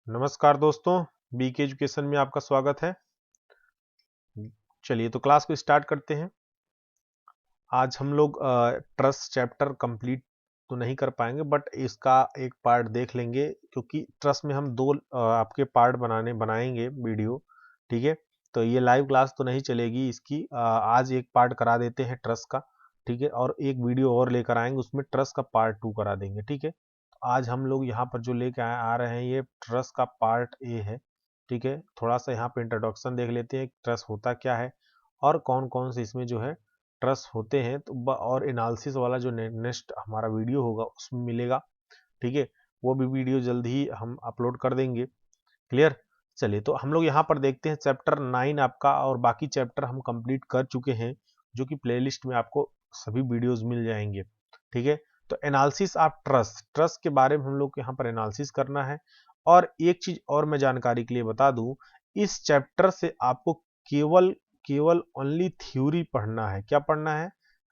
नमस्कार दोस्तों, BK education में आपका स्वागत है। चलिए तो क्लास को स्टार्ट करते हैं। आज हम लोग ट्रस्ट चैप्टर कंप्लीट तो नहीं कर पाएंगे, बट इसका एक पार्ट देख लेंगे, क्योंकि ट्रस्ट में हम दो आपके पार्ट बनाएंगे वीडियो। ठीक है, तो ये लाइव क्लास तो नहीं चलेगी इसकी। आज एक पार्ट करा देते हैं ट्रस्ट का। ठीक है, और एक वीडियो और लेकर आएंगे, उसमें ट्रस्ट का पार्ट 2 करा देंगे। ठीक है, तो आज हम लोग यहाँ पर जो लेके आ रहे हैं, ये ट्रस्ट का पार्ट ए है। ठीक है, थोड़ा सा यहाँ पे इंट्रोडक्शन देख लेते हैं, ट्रस्ट होता क्या है और कौन कौन से इसमें जो है ट्रस्ट होते हैं। तो और एनालिसिस वाला जो नेक्स्ट हमारा वीडियो होगा उसमें मिलेगा। ठीक है, वो भी वीडियो जल्द ही हम अपलोड कर देंगे। क्लियर। चलिए तो हम लोग यहाँ पर देखते हैं चैप्टर 9 आपका, और बाकी चैप्टर हम कंप्लीट कर चुके हैं, जो कि प्लेलिस्ट में आपको सभी वीडियोस मिल जाएंगे। ठीक है, तो एनालिसिस ऑफ ट्रस्ट के बारे में हम लोग को यहाँ पर एनालिसिस करना है। और एक चीज और मैं जानकारी के लिए बता दूं, इस चैप्टर से आपको केवल केवल ओनली थ्योरी पढ़ना है। क्या पढ़ना है?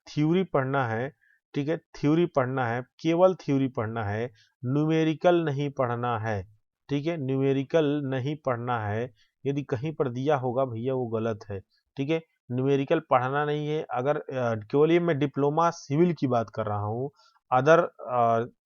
थ्योरी पढ़ना है। ठीक है, थ्योरी पढ़ना है, केवल थ्योरी पढ़ना है, न्यूमेरिकल नहीं पढ़ना है। ठीक है, न्यूमेरिकल नहीं पढ़ना है। यदि कहीं पर दिया होगा भैया वो गलत है। ठीक है, न्यूमेरिकल पढ़ना नहीं है। अगर केवल ये मैं डिप्लोमा सिविल की बात कर रहा हूँ, अदर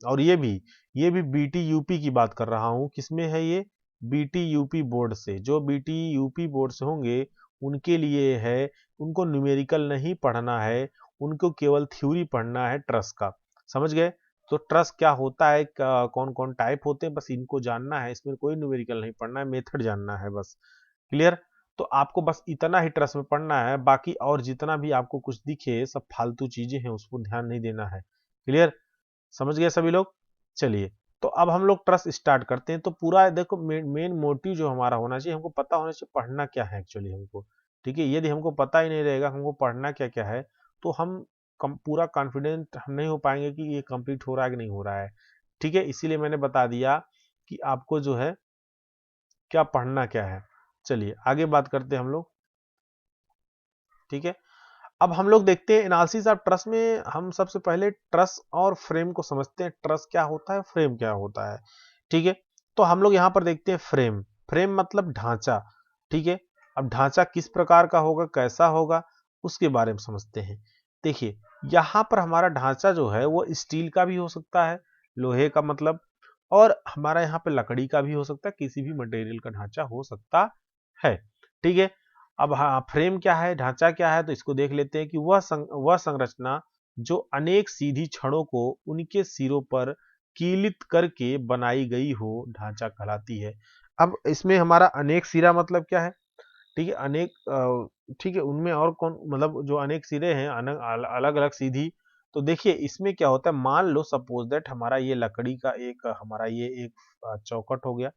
और ये भी बीटी यूपी की बात कर रहा हूँ। किसमें है ये? बीटी यूपी बोर्ड से। जो बीटी यूपी बोर्ड से होंगे उनके लिए है, उनको न्यूमेरिकल नहीं पढ़ना है, उनको केवल थ्योरी पढ़ना है ट्रस्ट का। समझ गए? तो ट्रस्ट क्या होता है, कौन कौन टाइप होते हैं, बस इनको जानना है। इसमें कोई न्यूमेरिकल नहीं पढ़ना है, मेथड जानना है बस। क्लियर। तो आपको बस इतना ही ट्रस्ट में पढ़ना है, बाकी और जितना भी आपको कुछ दिखे सब फालतू चीजें हैं, उसको ध्यान नहीं देना है। क्लियर। समझ गए सभी लोग? चलिए, तो अब हम लोग ट्रस्ट स्टार्ट करते हैं। तो पूरा देखो, मेन मोटिव जो हमारा होना चाहिए, हमको पता होना चाहिए पढ़ना क्या है एक्चुअली हमको। ठीक है, यदि हमको पता ही नहीं रहेगा हमको पढ़ना क्या क्या है, तो हम पूरा कॉन्फिडेंट हम नहीं हो पाएंगे कि ये कंप्लीट हो रहा है कि नहीं हो रहा है। ठीक है, इसीलिए मैंने बता दिया कि आपको जो है क्या पढ़ना क्या है। चलिए आगे बात करते हैं हम लोग। ठीक है, अब हम लोग देखते हैं एनालिसिस ऑफ ट्रस्ट में। हम सबसे पहले ट्रस्ट और फ्रेम को समझते हैं। ट्रस्ट क्या होता है, फ्रेम क्या होता है। ठीक है, तो हम लोग यहाँ पर देखते हैं फ्रेम। फ्रेम मतलब ढांचा। ठीक है, अब ढांचा किस प्रकार का होगा, कैसा होगा, उसके बारे में समझते हैं। देखिए, यहाँ पर हमारा ढांचा जो है वो स्टील का भी हो सकता है, लोहे का मतलब, और हमारा यहाँ पे लकड़ी का भी हो सकता है, किसी भी मटेरियल का ढांचा हो सकता है। ठीक है, अब हाँ, फ्रेम क्या है, ढांचा क्या है, तो इसको देख लेते हैं कि वह संरचना जो अनेक सीधी छड़ों को उनके सिरों पर कीलित करके बनाई गई हो, ढांचा कहलाती है। अब इसमें हमारा अनेक सिरा मतलब क्या है? ठीक है, अनेक ठीक है, उनमें और कौन, मतलब जो अनेक सिरे हैं, अलग अलग सीधी। तो देखिए इसमें क्या होता है, मान लो सपोज दैट हमारा ये लकड़ी का एक, हमारा ये एक चौखट हो गया।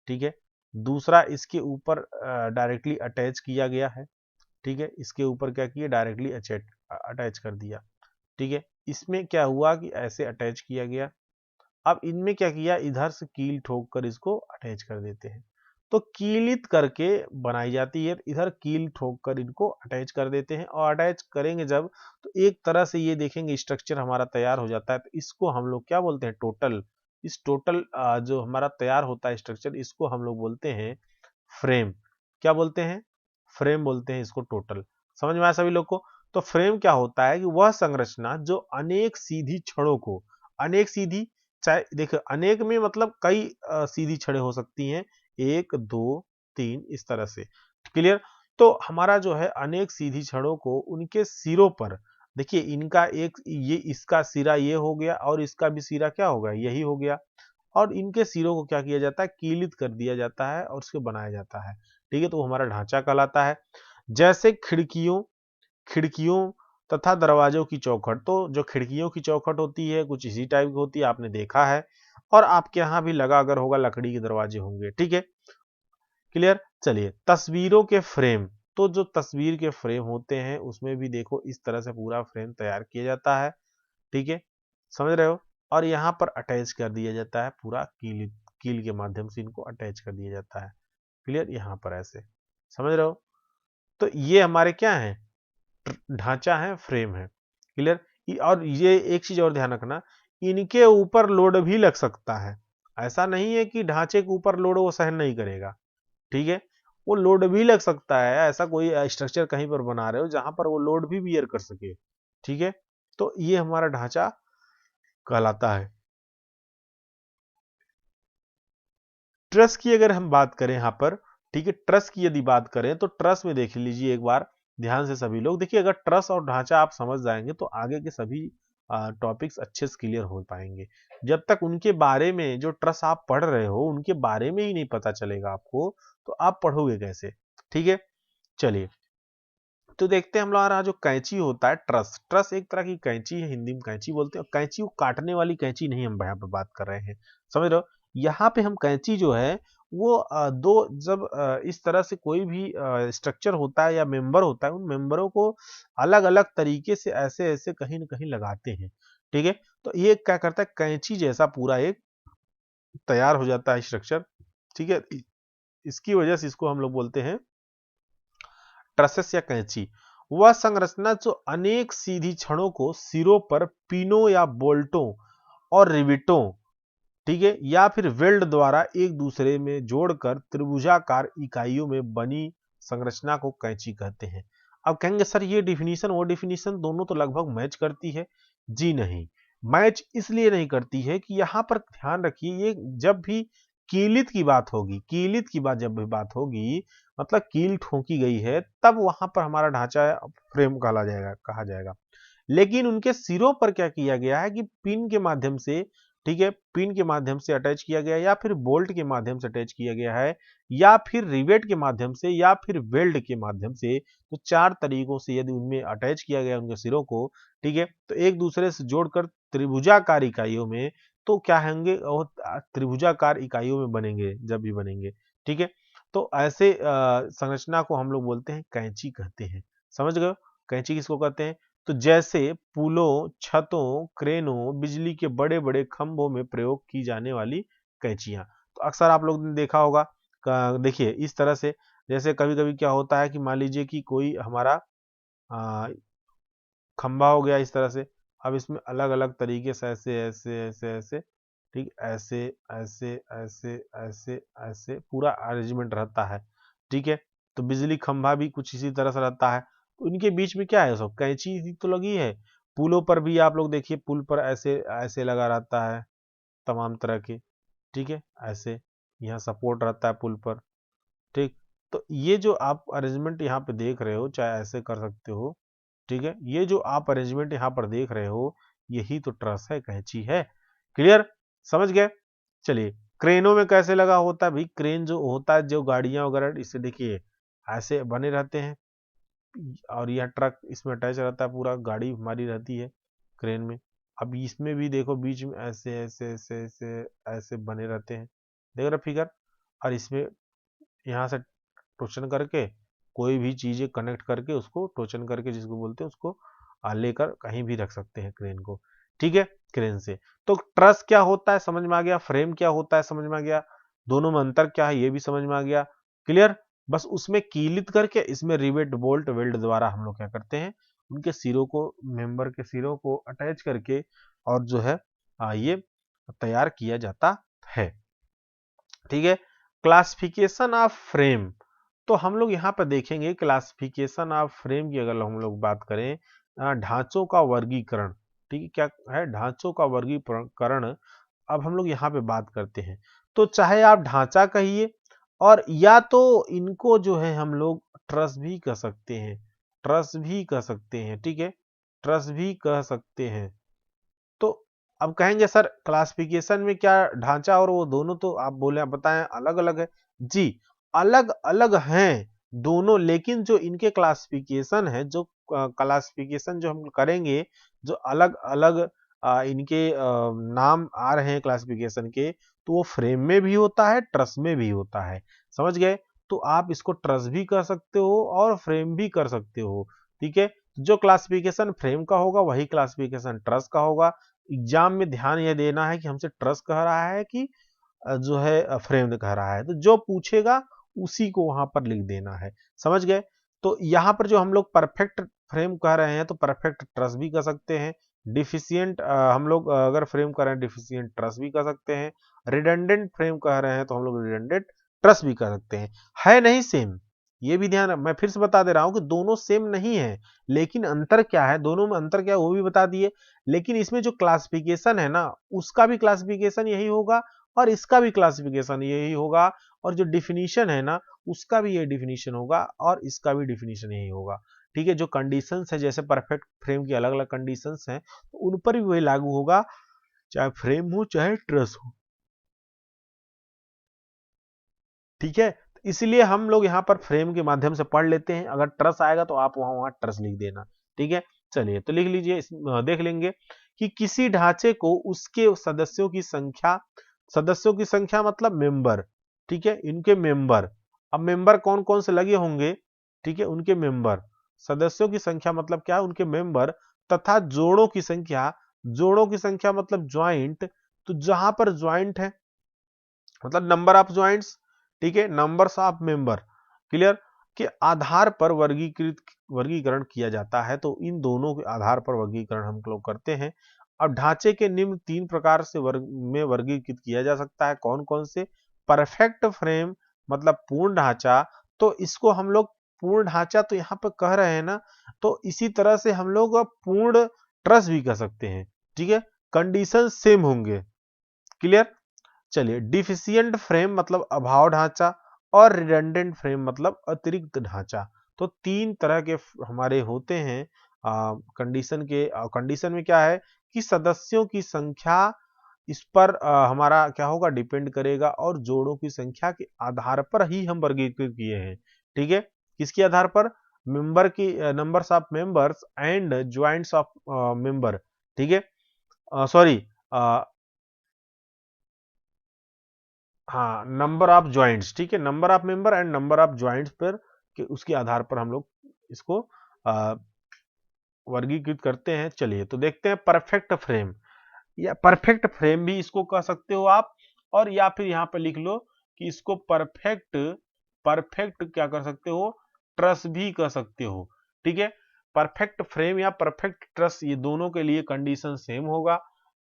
ठीक है, दूसरा इसके ऊपर डायरेक्टली अटैच किया गया है। ठीक है, इसके ऊपर क्या किया, डायरेक्टली अटैच कर दिया। ठीक है, इसमें क्या हुआ कि ऐसे अटैच किया गया। अब इनमें क्या किया, इधर से कील ठोक कर इसको अटैच कर देते हैं। तो कीलित करके बनाई जाती है, इधर कील ठोक कर इनको अटैच कर देते हैं। और अटैच करेंगे जब, तो एक तरह से ये देखेंगे स्ट्रक्चर हमारा तैयार हो जाता है। तो इसको हम लोग क्या बोलते हैं, टोटल। इस टोटल जो हमारा तैयार होता है स्ट्रक्चर, इसको हम लोग बोलते हैं फ्रेम। क्या बोलते हैं? फ्रेम बोलते हैं इसको, टोटल। समझ में आया सभी लोग को? तो फ्रेम क्या होता है कि वह संरचना जो अनेक सीधी छड़ों को, अनेक सीधी, चाहे देखो अनेक में मतलब कई सीधी छड़ें हो सकती हैं, एक दो तीन इस तरह से। क्लियर। तो हमारा जो है अनेक सीधी छड़ों को उनके सिरों पर, देखिए इनका एक, ये इसका सिरा ये हो गया, और इसका भी सिरा क्या होगा, यही हो गया। और इनके सिरों को क्या किया जाता है, कीलित कर दिया जाता है और उसको बनाया जाता है। ठीक है, तो वो हमारा ढांचा कहलाता है। जैसे खिड़कियों खिड़कियों तथा दरवाजों की चौखट। तो जो खिड़कियों की चौखट होती है कुछ इसी टाइप की होती है, आपने देखा है, और आपके यहाँ भी लगा अगर होगा, लकड़ी के दरवाजे होंगे। ठीक है, क्लियर। चलिए, तस्वीरों के फ्रेम। तो जो तस्वीर के फ्रेम होते हैं उसमें भी देखो इस तरह से पूरा फ्रेम तैयार किया जाता है। ठीक है, समझ रहे हो? और यहाँ पर अटैच कर दिया जाता है, पूरा कील के माध्यम से इनको अटैच कर दिया जाता है। क्लियर, यहाँ पर ऐसे, समझ रहे हो? तो ये हमारे क्या है, ढांचा है, फ्रेम है। क्लियर। और ये एक चीज और ध्यान रखना, इनके ऊपर लोड भी लग सकता है। ऐसा नहीं है कि ढांचे के ऊपर लोड वो सहन नहीं करेगा, ठीक है, वो लोड भी लग सकता है, ऐसा कोई स्ट्रक्चर कहीं पर बना रहे हो जहां पर वो लोड भी बियर कर सके, ठीक है, तो ये हमारा ढांचा कहलाता है। ट्रस की अगर हम बात करें यहाँ पर, ठीक है, ट्रस की यदि बात करें तो ट्रस में देख लीजिए एक बार ध्यान से सभी लोग, देखिए अगर ट्रस और ढांचा आप समझ जाएंगे तो आगे के सभी टॉपिक्स अच्छे से क्लियर हो पाएंगे। जब तक उनके बारे में जो ट्रस आप पढ़ रहे हो उनके बारे में ही नहीं पता चलेगा आपको, तो आप पढ़ोगे कैसे, ठीक है। चलिए, तो देखते हैं हम लोग, जो कैंची होता है, ट्रस, ट्रस एक तरह की कैंची है, हिंदी में कैंची बोलते हैं, कैंची को काटने वाली कैंची नहीं हम यहाँ पे बात कर रहे हैं, समझ रहे हो। यहाँ पे हम कैंची जो है वो दो, जब इस तरह से कोई भी स्ट्रक्चर होता है या मेंबर होता है, उन मेंबरों को अलग अलग तरीके से ऐसे ऐसे कहीं ना कहीं लगाते हैं, ठीक है। तो ये क्या करता है, कैंची जैसा पूरा एक तैयार हो जाता है स्ट्रक्चर, ठीक है। इसकी वजह से इसको हम लोग बोलते हैं ट्रसेस या कैंची। वह संरचना जो अनेक सीधी छड़ों को सिरों पर पिनों या बोल्टों और रिविटों, ठीक है, या फिर वेल्ड द्वारा एक दूसरे में जोड़कर त्रिभुजाकार इकाइयों में बनी संरचना को कैंची कहते हैं। अब कहेंगे सर ये डिफिनीशन वो डिफिनीशन दोनों तो लगभग मैच करती है। जी नहीं, मैच इसलिए नहीं करती है कि यहां पर ध्यान रखिए, ये जब भी कीलित की बात होगी, कीलित की बात जब भी बात होगी, मतलब कील ठोकी गई है, तब वहां पर हमारा ढांचा फ्रेम कहा जाएगा। लेकिन उनके सिरों पर क्या किया गया है कि पिन के माध्यम से, ठीक है, पिन के माध्यम से अटैच किया गया, या फिर बोल्ट के माध्यम से अटैच किया गया है, या फिर रिवेट के माध्यम से, या फिर वेल्ड के माध्यम से। तो चार तरीकों से यदि उनमें अटैच किया गया उनके सिरों को, ठीक है, तो एक दूसरे से जोड़कर त्रिभुजाकार इकाइयों में, तो क्या होंगे, त्रिभुजाकार इकाइयों में बनेंगे जब भी बनेंगे, ठीक है। तो ऐसे संरचना को हम लोग बोलते हैं कैंची कहते हैं, समझ गए। कैंची किसको कहते हैं, तो जैसे पुलों, छतों, क्रेनों, बिजली के बड़े बड़े खंभों में प्रयोग की जाने वाली कैंचियां। तो अक्सर आप लोग ने देखा होगा, देखिए इस तरह से, जैसे कभी कभी क्या होता है कि मान लीजिए कि कोई हमारा आ, खंभा हो गया इस तरह से, अब इसमें अलग अलग तरीके से ऐसे ऐसे ऐसे ऐसे, ठीक, ऐसे ऐसे ऐसे ऐसे ऐसे पूरा अरेंजमेंट रहता है, ठीक है। तो बिजली खंभा भी कुछ इसी तरह से रहता है, तो इनके बीच में क्या है, सब कैंची ही तो लगी है। पुलों पर भी आप लोग देखिए, पुल पर ऐसे ऐसे लगा रहता है तमाम तरह के, ठीक है, ऐसे यहाँ सपोर्ट रहता है पुल पर, ठीक। तो ये जो आप अरेंजमेंट यहाँ पे देख रहे हो, चाहे ऐसे कर सकते हो, ठीक है, ये जो आप अरेंजमेंट यहाँ पर देख रहे हो, यही तो ट्रस है, कैंची है। क्लियर, समझ गए। चलिए, क्रेनों में कैसे लगा होता है भाई, क्रेन जो होता है, जो गाड़ियां वगैरह, इससे देखिए ऐसे बने रहते हैं, और यह ट्रक इसमें अटैच रहता है, पूरा गाड़ी हमारी रहती है क्रेन में। अब इसमें भी देखो बीच में ऐसे ऐसे ऐसे ऐसे ऐसे बने रहते हैं, देख रहे फिगर। और इसमें यहाँ से टोचन करके कोई भी चीजें कनेक्ट करके, उसको टोचन करके जिसको बोलते हैं, उसको लेकर कहीं भी रख सकते हैं क्रेन को, ठीक है, क्रेन से। तो ट्रस क्या होता है समझ में आ गया, फ्रेम क्या होता है समझ में आ गया, दोनों में अंतर क्या है ये भी समझ में आ गया। क्लियर, बस उसमें कीलित करके इसमें रिवेट, बोल्ट, वेल्ड द्वारा हम लोग क्या करते हैं, उनके सिरों को, मेंबर के सिरों को अटैच करके, और जो है ये तैयार किया जाता है, ठीक है। क्लासिफिकेशन ऑफ फ्रेम, तो हम लोग यहाँ पर देखेंगे क्लासिफिकेशन ऑफ फ्रेम की अगर हम लोग बात करें, ढांचों का वर्गीकरण, ठीक है, क्या है ढांचों का वर्गीकरण। अब हम लोग यहाँ पे बात करते हैं, तो चाहे आप ढांचा कहिए, और या तो इनको जो है हम लोग ट्रस भी कह सकते हैं, ट्रस भी कह सकते हैं, ठीक है, ट्रस भी कह सकते हैं। तो अब कहेंगे सर क्लासिफिकेशन में क्या ढांचा और वो दोनों तो आप बोले बताएं अलग अलग है। जी, अलग अलग हैं दोनों, लेकिन जो इनके क्लासिफिकेशन है, जो क्लासिफिकेशन जो हम करेंगे, जो अलग अलग इनके नाम आ रहे हैं क्लासिफिकेशन के, तो वो फ्रेम में भी होता है, ट्रस में भी होता है, समझ गए। तो आप इसको ट्रस भी कर सकते हो और फ्रेम भी कर सकते हो, ठीक है। जो क्लासिफिकेशन फ्रेम का होगा वही क्लासिफिकेशन ट्रस का होगा। एग्जाम में ध्यान यह देना है कि हमसे ट्रस कह रहा है कि जो है फ्रेम कह रहा है, तो जो पूछेगा उसी को वहां पर लिख देना है, समझ गए। तो यहाँ पर जो हम लोग परफेक्ट फ्रेम कह रहे हैं, तो परफेक्ट ट्रस भी कह सकते हैं, डिफिशियंट हम लोग अगर फ्रेम कर रहे हैं डिफिशियंट ट्रस भी कर सकते हैं, रिडंडेंट फ्रेम कह रहे हैं तो हम लोग रिडंडेंट ट्रस भी कर सकते हैं। है नहीं सेम, ये भी ध्यान, मैं फिर से बता दे रहा हूं कि दोनों सेम नहीं है, लेकिन अंतर क्या है, दोनों में अंतर क्या है वो भी बता दिए। लेकिन इसमें जो क्लासिफिकेशन है ना, उसका भी क्लासिफिकेशन यही होगा और इसका भी क्लासिफिकेशन यही होगा, और जो डिफिनीशन है ना उसका भी ये डिफिनीशन होगा और इसका भी डिफिनीशन यही होगा। ठीक है, जो कंडीशंस है जैसे परफेक्ट फ्रेम की अलग अलग कंडीशंस हैं तो उन पर भी वही लागू होगा, चाहे फ्रेम हो चाहे ट्रस हो। ठीक है, इसलिए हम लोग यहाँ पर फ्रेम के माध्यम से पढ़ लेते हैं, अगर ट्रस आएगा तो आप वहां वहां ट्रस लिख देना। ठीक है, चलिए तो लिख लीजिए, देख लेंगे कि किसी ढांचे को उसके सदस्यों की संख्या मतलब मेंबर, ठीक है, इनके मेंबर, अब मेंबर कौन कौन से लगे होंगे, ठीक है, उनके मेंबर, सदस्यों की संख्या मतलब क्या है, उनके मेंबर, तथा जोड़ों की संख्या मतलब ज्वाइंट, तो जहां पर ज्वाइंट है मतलब नंबर ऑफ ज्वाइंट्स, ठीक है, नंबर्स ऑफ मेंबर, क्लियर, के आधार पर वर्गीकरण किया जाता है, तो इन दोनों के आधार पर वर्गीकरण हम लोग करते हैं। अब ढांचे के निम्न 3 प्रकार से वर्गीकृत किया जा सकता है, कौन कौन से, परफेक्ट फ्रेम मतलब पूर्ण ढांचा, तो इसको हम लोग पूर्ण ढांचा तो यहाँ पर कह रहे हैं ना, तो इसी तरह से हम लोग पूर्ण ट्रस भी कह सकते हैं। ठीक है, कंडीशन सेम होंगे, क्लियर। चलिए, डिफिशियंट फ्रेम मतलब अभाव ढांचा और रिडंडेंट फ्रेम मतलब अतिरिक्त ढांचा, तो 3 तरह के हमारे होते हैं कंडीशन के। कंडीशन में क्या है कि सदस्यों की संख्या इस पर हमारा क्या होगा, डिपेंड करेगा, और जोड़ों की संख्या के आधार पर ही हम वर्गीकृत किए हैं। ठीक है, किसके आधार पर, मेंबर की numbers of members and joints of member. ठीक है, सॉरी, हाँ, नंबर ऑफ ज्वाइंट्स, ठीक है, number of member and number of joints पर के उसके आधार पर हम लोग इसको आ, वर्गीकृत करते हैं। चलिए तो देखते हैं परफेक्ट फ्रेम, या परफेक्ट फ्रेम भी इसको कह सकते हो आप, और या फिर यहां पर लिख लो कि इसको परफेक्ट परफेक्ट क्या कर सकते हो, ट्रस भी कह सकते हो। ठीक है, परफेक्ट फ्रेम या परफेक्ट ट्रस ये दोनों के लिए कंडीशन सेम होगा,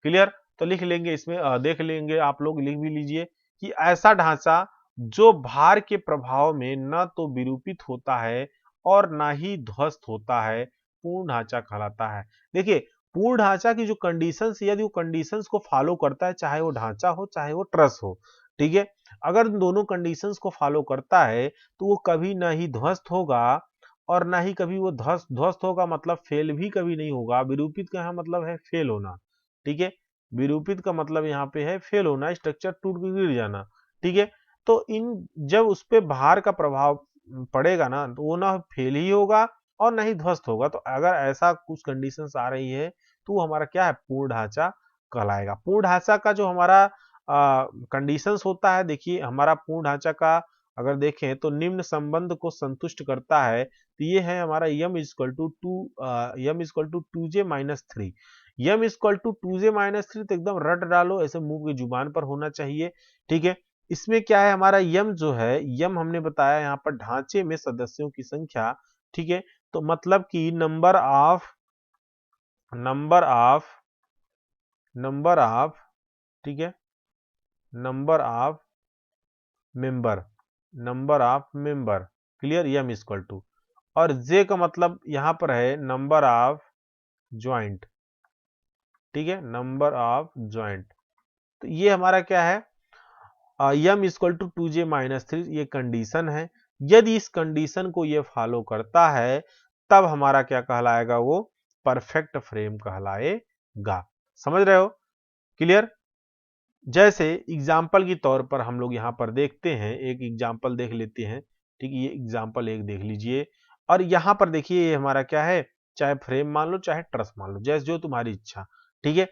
क्लियर। तो लिख लेंगे इसमें, देख लेंगे, आप लोग लिख भी लीजिए कि ऐसा ढांचा जो भार के प्रभाव में न तो विरूपित होता है और ना ही ध्वस्त होता है, पूर्ण ढांचा कहलाता है। देखिए, पूर्ण ढांचा की जो कंडीशंस, यदि वो कंडीशंस को फॉलो करता है, चाहे वो ढांचा हो चाहे वो ट्रस हो, ठीक है, अगर दोनों कंडीशंस को फॉलो करता है तो वो कभी ना ही ध्वस्त होगा और ना ही कभी वो ध्वस्त होगा, मतलब फेल भी कभी नहीं होगा। विरूपित का यहाँ मतलब है फेल होना, ठीक है, विरूपित का मतलब यहाँ पे है फेल होना, स्ट्रक्चर टूट के गिर जाना। ठीक है, तो इन जब उस पे भार का प्रभाव पड़ेगा ना, तो वो ना फेल ही होगा और ना ही ध्वस्त होगा। तो अगर ऐसा कुछ कंडीशंस आ रही है तो वो हमारा क्या है, पूर्ण ढांचा कहलाएगा। पूर्ण ढांचा का जो हमारा कंडीशंस होता है, देखिए हमारा पूर्ण ढांचा का अगर देखें तो निम्न संबंध को संतुष्ट करता है, तो ये है हमारा M is equal to two J minus three. M is equal to J minus three तो एकदम रट डालो, ऐसे मुंह की जुबान पर होना चाहिए। ठीक है, इसमें क्या है, हमारा यम जो है, यम हमने बताया यहाँ पर ढांचे में सदस्यों की संख्या। ठीक है, तो मतलब कि नंबर ऑफ नंबर ऑफ ठीक है, number of member clear, M equal to, और जे का मतलब यहां पर है नंबर ऑफ ज्वाइंट। ठीक है, नंबर ऑफ ज्वाइंट, तो ये हमारा क्या है, M equal to J minus three, ये कंडीशन है। यदि इस कंडीशन को ये फॉलो करता है तब हमारा क्या कहलाएगा, वो परफेक्ट फ्रेम कहलाएगा। समझ रहे हो, क्लियर। जैसे एग्जाम्पल के तौर पर हम लोग यहाँ पर देखते हैं, एक एग्जाम्पल देख लेते हैं। ठीक है, ये एग्जाम्पल एक देख लीजिए, और यहाँ पर देखिए ये हमारा क्या है, चाहे फ्रेम मान लो चाहे ट्रस मान लो, जैसे जो तुम्हारी इच्छा। ठीक है,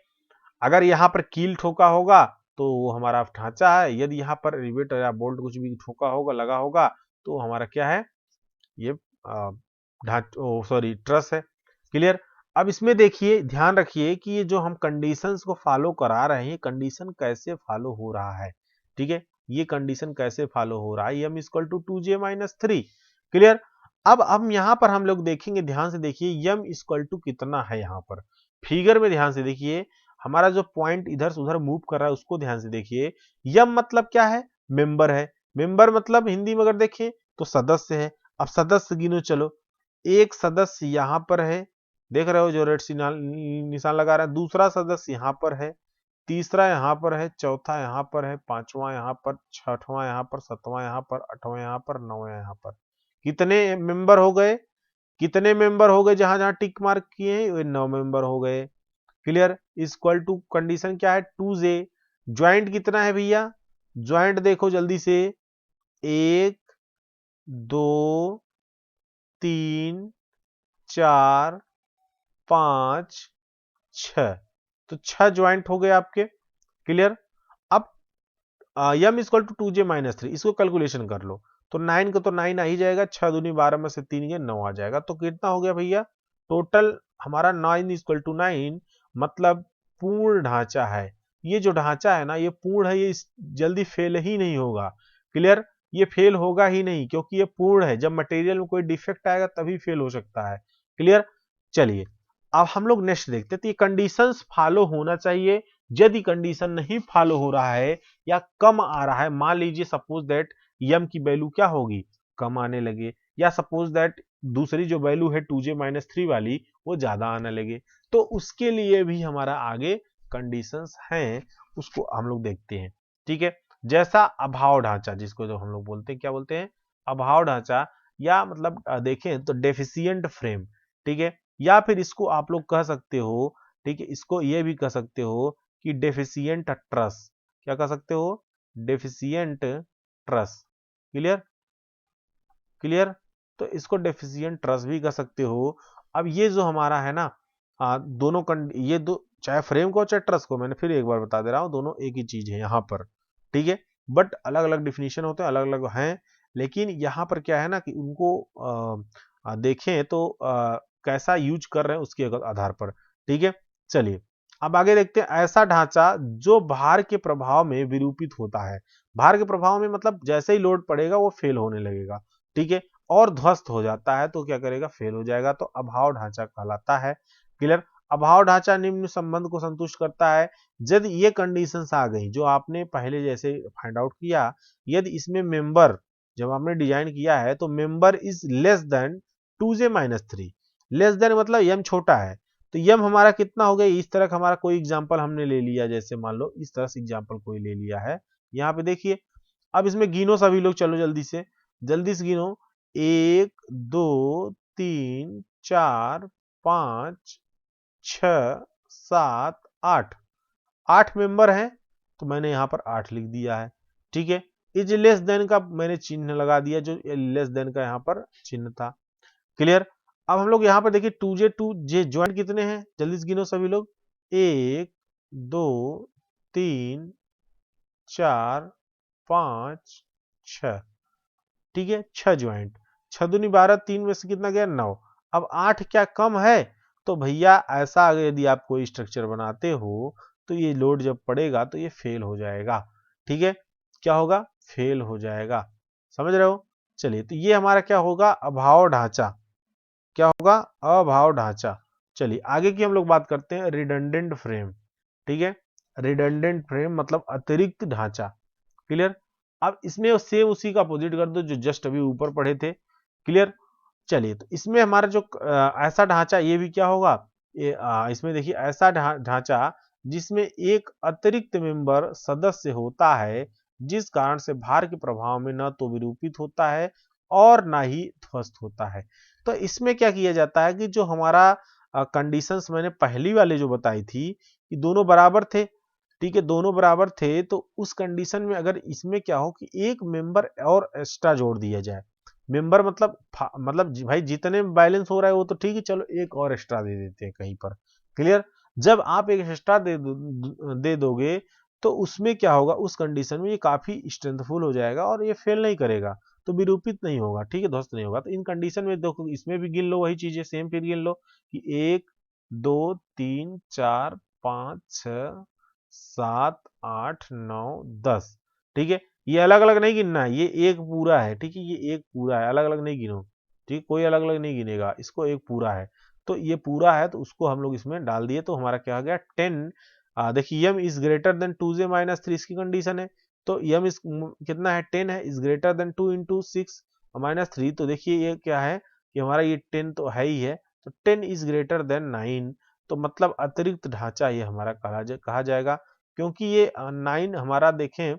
अगर यहाँ पर कील ठोका होगा तो वो हमारा ढांचा है, यदि यहाँ पर रिवेट या बोल्ट कुछ भी ठोका होगा, लगा होगा, तो हमारा क्या है, ये सॉरी ट्रस है, क्लियर। अब इसमें देखिए, ध्यान रखिए कि ये जो हम कंडीशंस को फॉलो करा रहे हैं, कंडीशन कैसे फॉलो हो रहा है। ठीक है, ये कंडीशन कैसे फॉलो हो रहा है, M equal to J minus three, clear. अब हम यहां पर हम लोग देखेंगे, ध्यान से देखिए, यम इक्वल टू कितना है यहाँ पर, फिगर में ध्यान से देखिए, हमारा जो पॉइंट इधर से उधर मूव कर रहा है उसको ध्यान से देखिए। यम मतलब क्या है? मेंबर है। मेंबर मतलब हिंदी में अगर देखें तो सदस्य है। अब सदस्य गिनो चलो, एक सदस्य यहां पर है, देख रहे हो जो रेड निशान लगा रहा है, दूसरा सदस्य यहां पर है, तीसरा यहाँ पर है, चौथा यहाँ पर है, पांचवा यहाँ पर, छठवां यहाँ पर, सातवां यहाँ पर, आठवां यहाँ पर, नौवां यहाँ पर। कितने मेंबर हो गए? कितने मेंबर हो गए जहां जहां टिक मार्क किए हैं? वे 9 मेंबर हो गए। क्लियर? इक्वल टू कंडीशन क्या है? 2j। ज्वाइंट कितना है भैया? ज्वाइंट देखो जल्दी से, 1 2 3 4 5 6। तो 6 ज्वाइंट हो गए आपके। क्लियर? अब यम इक्वल टू 2j-3, इसको कैलकुलेशन कर लो। तो 9 का तो 9 आ ही जाएगा, 6 दूनी 12 में से 3 गए 9 आ जाएगा। तो कितना हो गया भैया? टोटल हमारा 9 इक्वल टू 9, मतलब पूर्ण ढांचा है। ये जो ढांचा है ना, ये पूर्ण है, ये जल्दी फेल ही नहीं होगा। क्लियर? ये फेल होगा ही नहीं, क्योंकि ये पूर्ण है। जब मटेरियल में कोई डिफेक्ट आएगा तभी फेल हो सकता है। क्लियर? चलिए अब हम लोग नेक्स्ट देखते हैं। तो ये कंडीशंस फॉलो होना चाहिए। यदि कंडीशन नहीं फॉलो हो रहा है या कम आ रहा है, मान लीजिए सपोज दैट यम की वैल्यू क्या होगी? कम आने लगे, या सपोज दैट दूसरी जो वैल्यू है 2j-3 वाली वो ज्यादा आने लगे, तो उसके लिए भी हमारा आगे कंडीशंस हैं, उसको हम लोग देखते हैं। ठीक है? जैसा अभाव ढांचा, जिसको जो हम लोग बोलते हैं, क्या बोलते हैं? अभाव ढांचा, या मतलब देखें तो डेफिशिएंट फ्रेम। ठीक है? या फिर इसको आप लोग कह सकते हो, ठीक है, इसको ये भी कह सकते हो कि डेफिशिएंट ट्रस। क्या कह सकते हो? Deficient truss. क्लियर? क्लियर? तो इसको डेफिशिएंट ट्रस भी कह सकते हो। अब ये जो हमारा है ना, दोनों ये दो, चाहे फ्रेम को चाहे ट्रस को, मैंने फिर एक बार बता दे रहा हूं, दोनों एक ही चीज है यहाँ पर। ठीक है? बट अलग अलग डिफिनीशन होते हैं, अलग अलग हैं। लेकिन यहाँ पर क्या है ना कि उनको देखें तो कैसा यूज कर रहे हैं उसके आधार पर। ठीक है? चलिए अब आगे देखते हैं। ऐसा ढांचा जो भार के प्रभाव में विरूपित होता है। भार के प्रभाव में मतलब जैसे ही लोड पड़ेगा वो फेल होने लगेगा। ठीक है? और ध्वस्त हो जाता है तो क्या करेगा? फेल हो जाएगा। तो अभाव ढांचा कहलाता है। क्लियर? अभाव ढांचा निम्न संबंध को संतुष्ट करता है। यदि ये कंडीशंस आ गई जो आपने पहले जैसे फाइंड आउट किया, यदि इसमें मेंबर, जब आपने डिजाइन किया है तो member is less than 2j-3। Less than मतलब यम छोटा है, तो यम हमारा कितना हो गया? इस तरह का हमारा कोई एग्जांपल हमने ले लिया, जैसे मान लो इस तरह से एग्जांपल कोई ले लिया है। यहाँ पे देखिए, अब इसमें गिनो सभी लोग, चलो जल्दी से गिनो। 1 2 3 4 5 6 7 8। 8 मेंबर हैं, तो मैंने यहाँ पर 8 लिख दिया है। ठीक है? इज लेस देन का मैंने चिन्ह लगा दिया, जो लेस देन का यहाँ पर चिन्ह था। क्लियर? अब हम लोग यहाँ पर देखिए 2j ज्वाइंट कितने हैं? जल्दी से गिनो सभी लोग। 1 2 3 4 5 6। ठीक है? 6 ज्वाइंट। 6 दूनी 12, 3 में से कितना गया? 9। अब 8 क्या कम है? तो भैया ऐसा अगर यदि आप कोई स्ट्रक्चर बनाते हो तो ये लोड जब पड़ेगा तो ये फेल हो जाएगा। ठीक है? क्या होगा? फेल हो जाएगा। समझ रहे हो? चलिए, तो ये हमारा क्या होगा? अभाव ढांचा। क्या होगा? अभाव ढांचा। चलिए आगे की हम लोग बात करते हैं, रिडंडेंट फ्रेम। ठीक है? रिडंडेंट फ्रेम मतलब अतिरिक्त ढांचा। क्लियर? अब इसमें सेम उसी का अपोजिट कर दो जो जस्ट अभी ऊपर पढ़े थे। क्लियर? चलिए, तो इसमें हमारा जो ऐसा ढांचा, ये भी क्या होगा? इसमें देखिए, ऐसा ढांचा जिसमें एक अतिरिक्त मेंबर सदस्य होता है, जिस कारण से भार के प्रभाव में न तो विरूपित होता है और ना ही ध्वस्त होता है। तो इसमें क्या किया जाता है कि जो हमारा कंडीशंस मैंने पहली वाले जो बताई थी कि दोनों बराबर थे। ठीक है? दोनों बराबर थे, तो उस कंडीशन में अगर इसमें क्या हो कि एक मेंबर और एक्स्ट्रा जोड़ दिया जाए। मेंबर मतलब मतलब भाई जितने बैलेंस हो रहा है वो तो ठीक है, चलो एक और एक्स्ट्रा दे देते हैं कहीं पर। क्लियर? जब आप एक एक्स्ट्रा दे दोगे तो उसमें क्या होगा? उस कंडीशन में ये काफी स्ट्रेंथफुल हो जाएगा और ये फेल नहीं करेगा, तो विरूपित नहीं होगा। ठीक है? ध्वस्त नहीं होगा। तो इन कंडीशन में देखो, इसमें भी गिन लो वही चीजें, सेम फिर गिन लो कि 1 2 3 4 5 6 7 8 9 10। ठीक है? ये अलग अलग नहीं गिनना है, ये एक पूरा है। ठीक है? ये एक पूरा है, अलग अलग नहीं गिनो। ठीक? कोई अलग अलग नहीं गिनेगा, इसको एक पूरा है। तो ये पूरा है तो उसको हम लोग इसमें डाल दिए, तो हमारा क्या हो गया 10। देखिए M is greater than 2j minus 3 इसकी कंडीशन है, तो यम इस कितना है 10 है, is greater then 2 into 6 minus 3, तो देखिए ये क्या है कि हमारा ये 10 तो है ही है, तो 10 इज ग्रेटर देन 9, तो मतलब अतिरिक्त ढांचा ये हमारा कहा जाएगा, क्योंकि ये 9 हमारा देखें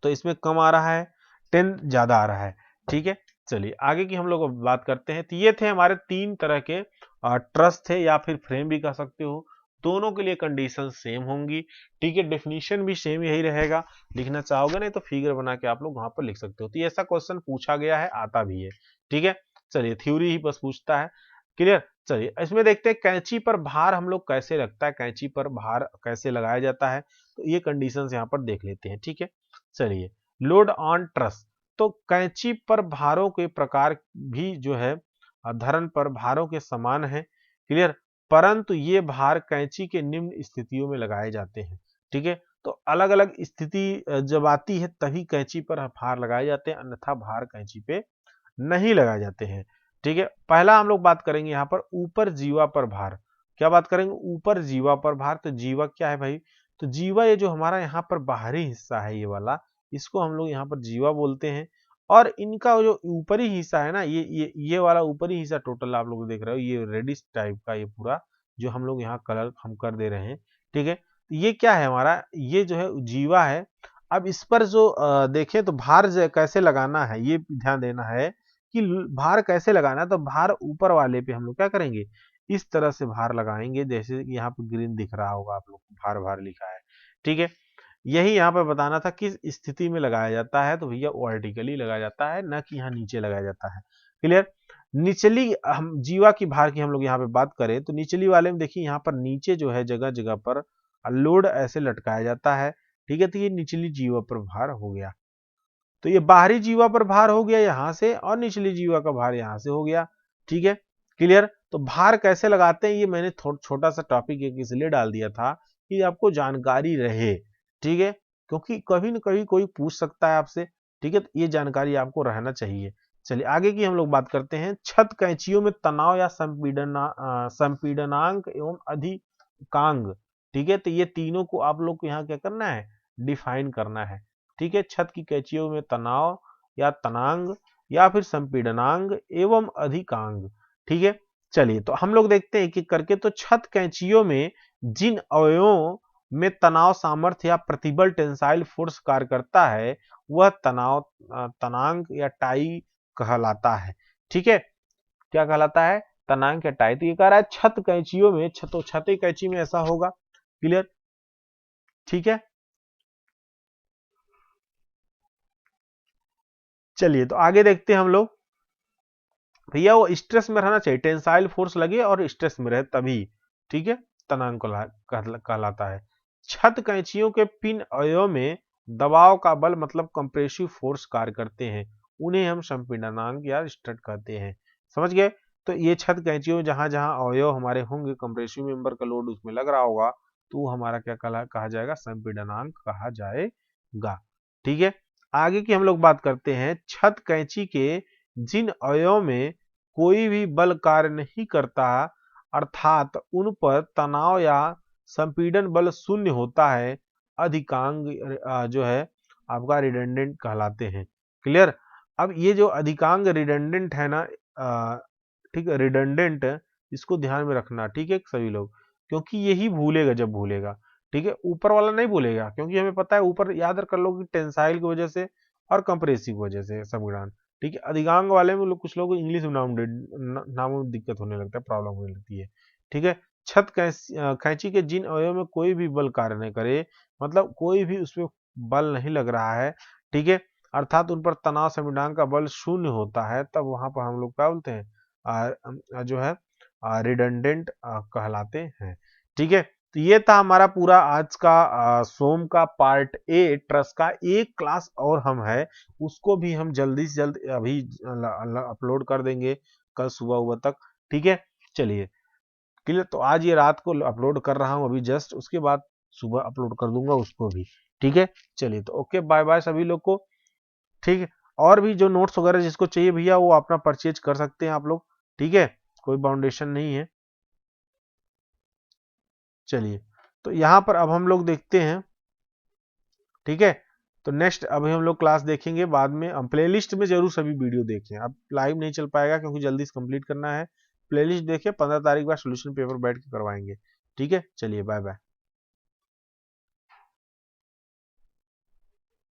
तो इसमें कम आ रहा है, 10 ज्यादा आ रहा है। ठीक है, चलिए आगे की हम लोग बात करते हैं। तो ये थे हमारे 3 तरह के ट्रस थे या फिर फ्रेम भी कह सकते हो, दोनों के लिए कंडीशन सेम होंगी। ठीक है, डेफिनेशन भी सेम यही रहेगा, लिखना चाहोगे नहीं तो फिगर बना के आप लोग वहां पर लिख सकते हो। तो ऐसा क्वेश्चन पूछा गया है, आता भी है। ठीक है, चलिए थ्योरी ही बस पूछता है। क्लियर, चलिए इसमें देखते हैं कैंची पर भार हम लोग कैसे लगता है, कैंची पर भार कैसे लगाया जाता है, तो ये कंडीशंस यहाँ पर देख लेते हैं। ठीक है, चलिए लोड ऑन ट्रस, तो कैंची पर भारों के प्रकार भी जो है धरन पर भारों के समान है। क्लियर, परंतु ये भार कैंची के निम्न स्थितियों में लगाए जाते हैं। ठीक है, तो अलग अलग स्थिति जब आती है तभी कैंची पर भार लगाए जाते हैं, अन्यथा भार कैंची पे नहीं लगाए जाते हैं। ठीक है, पहला हम लोग बात करेंगे यहाँ पर ऊपर जीवा पर भार। क्या बात करेंगे, ऊपर जीवा पर भार। तो जीवा क्या है भाई, तो जीवा ये जो हमारा यहाँ पर बाहरी हिस्सा है ये वाला, इसको हम लोग यहाँ पर जीवा बोलते हैं। और इनका जो ऊपरी हिस्सा है ना, ये वाला ऊपरी हिस्सा टोटल आप लोग देख रहे हो, ये रेडिश टाइप का ये पूरा जो हम लोग यहाँ कलर हम कर दे रहे हैं। ठीक है, ये क्या है हमारा, ये जो है जीवा है। अब इस पर जो देखें तो भार कैसे लगाना है, ये ध्यान देना है कि भार कैसे लगाना है। तो भार ऊपर वाले पे हम लोग क्या करेंगे, इस तरह से भार लगाएंगे, जैसे यहाँ पे ग्रीन दिख रहा होगा आप लोग को, भार भार लिखा है। ठीक है, यही यहाँ पे बताना था किस स्थिति में लगाया जाता है, तो भैया वर्टिकली लगाया जाता है, ना कि यहाँ नीचे लगाया जाता है। क्लियर, निचली हम जीवा की भार की हम लोग यहाँ पे बात करें तो निचली वाले में देखिए यहाँ पर नीचे जो है जगह जगह पर लोड ऐसे लटकाया जाता है। ठीक है, तो ये निचली जीवा पर भार हो गया। तो ये बाहरी जीवा पर भार हो गया यहां से, और निचली जीवा का भार यहां से हो गया। ठीक है, क्लियर। तो भार कैसे लगाते हैं ये मैंने छोटा सा टॉपिक एक इसलिए डाल दिया था कि आपको जानकारी रहे। ठीक है, क्योंकि कभी न कभी कोई पूछ सकता है आपसे। ठीक है, तो ये जानकारी आपको रहना चाहिए। चलिए आगे की हम लोग बात करते हैं। छत कैंचियों में तनाव या संपीड़नांक एवं अधिकांग। ठीक है, तो ये तीनों को आप लोग को यहाँ क्या करना है, डिफाइन करना है। ठीक है, छत की कैंचियों में तनाव या तनांग या फिर संपीड़नांग एवं अधिकांग। ठीक है, चलिए तो हम लोग देखते हैं एक एक करके। तो छत कैंचियों में जिन अवयवों में तनाव सामर्थ्य या प्रतिबल टेंसाइल फोर्स कार्य करता है वह तनाव तनांग या टाई कहलाता है। ठीक है, क्या कहलाता है, तनांग या टाई। तो ये कह रहा है छत कैंचियों में, छते कैंची में ऐसा होगा। क्लियर, ठीक है। चलिए तो आगे देखते हैं हम लोग। भैया वो स्ट्रेस में रहना चाहिए, टेंसाइल फोर्स लगे और स्ट्रेस में रहे तभी। ठीक है, तनांग कहलाता है। छत कैंचियों के पिन अवयव में दबाव का बल मतलब कंप्रेसिव फोर्स कार्य करते हैं, उन्हें हम संपीड़नांक या स्ट्रेस कहते हैं। समझ गए। तो ये छत कैंचियों में जहां जहां अवयव हमारे होंगे, कंप्रेसिव मेंबर का लोड उसमें लग रहा होगा, तो हमारा क्या कहा जाएगा, संपीड़नांक कहा जाएगा। ठीक है, आगे की हम लोग बात करते हैं। छत कैंची के जिन अवयवों में कोई भी बल कार्य नहीं करता, अर्थात उन पर तनाव या संपीड़न बल शून्य होता है, अधिकांग जो है आपका रिडंडेंट कहलाते हैं। क्लियर। अब ये जो अधिकांग रिडंडेंट है ना, ठीक है, रिडंडेंट, इसको ध्यान में रखना। ठीक है सभी लोग, क्योंकि यही भूलेगा जब भूलेगा। ठीक है, ऊपर वाला नहीं भूलेगा, क्योंकि हमें पता है ऊपर याद कर लो कि टेंसाइल की वजह से और कंप्रेसिव वजह से संपीड़न। ठीक है, अधिकांग वाले में कुछ लोग इंग्लिश में नामों में दिक्कत होने लगता है, प्रॉब्लम होने लगती है। ठीक है, छत कैंची के जिन अवयव में कोई भी बल कार्य नहीं करे, मतलब कोई भी उसमें बल नहीं लग रहा है, ठीक है, अर्थात उन पर तनाव संपीड़नांक का बल शून्य होता है, तब वहां पर हम लोग क्या बोलते हैं, जो है रिडंडेंट कहलाते हैं। ठीक है, तो ये था हमारा पूरा आज का सोम का पार्ट ए। ट्रस का एक क्लास और हम है, उसको भी हम जल्दी से जल्द अभी अपलोड कर देंगे कल सुबह तक। ठीक है, चलिए क्लियर। तो आज ये रात को अपलोड कर रहा हूं अभी जस्ट, उसके बाद सुबह अपलोड कर दूंगा उसको भी। ठीक है, चलिए तो ओके, बाय बाय सभी लोग को। ठीक है, और भी जो नोट्स वगैरह जिसको चाहिए भैया वो अपना परचेज कर सकते हैं आप लोग। ठीक है, कोई बाउंडेशन नहीं है। चलिए, तो यहाँ पर अब हम लोग देखते हैं, ठीक है। तो नेक्स्ट अभी हम लोग क्लास देखेंगे बाद में, हम प्लेलिस्ट में जरूर सभी वीडियो देखें। अब लाइव नहीं चल पाएगा क्योंकि जल्दी से कंप्लीट करना है। प्लेलिस्ट देखें, 15 तारीख बाद सोल्यूशन पेपर बैठ के करवाएंगे। ठीक है, चलिए बाय बाय।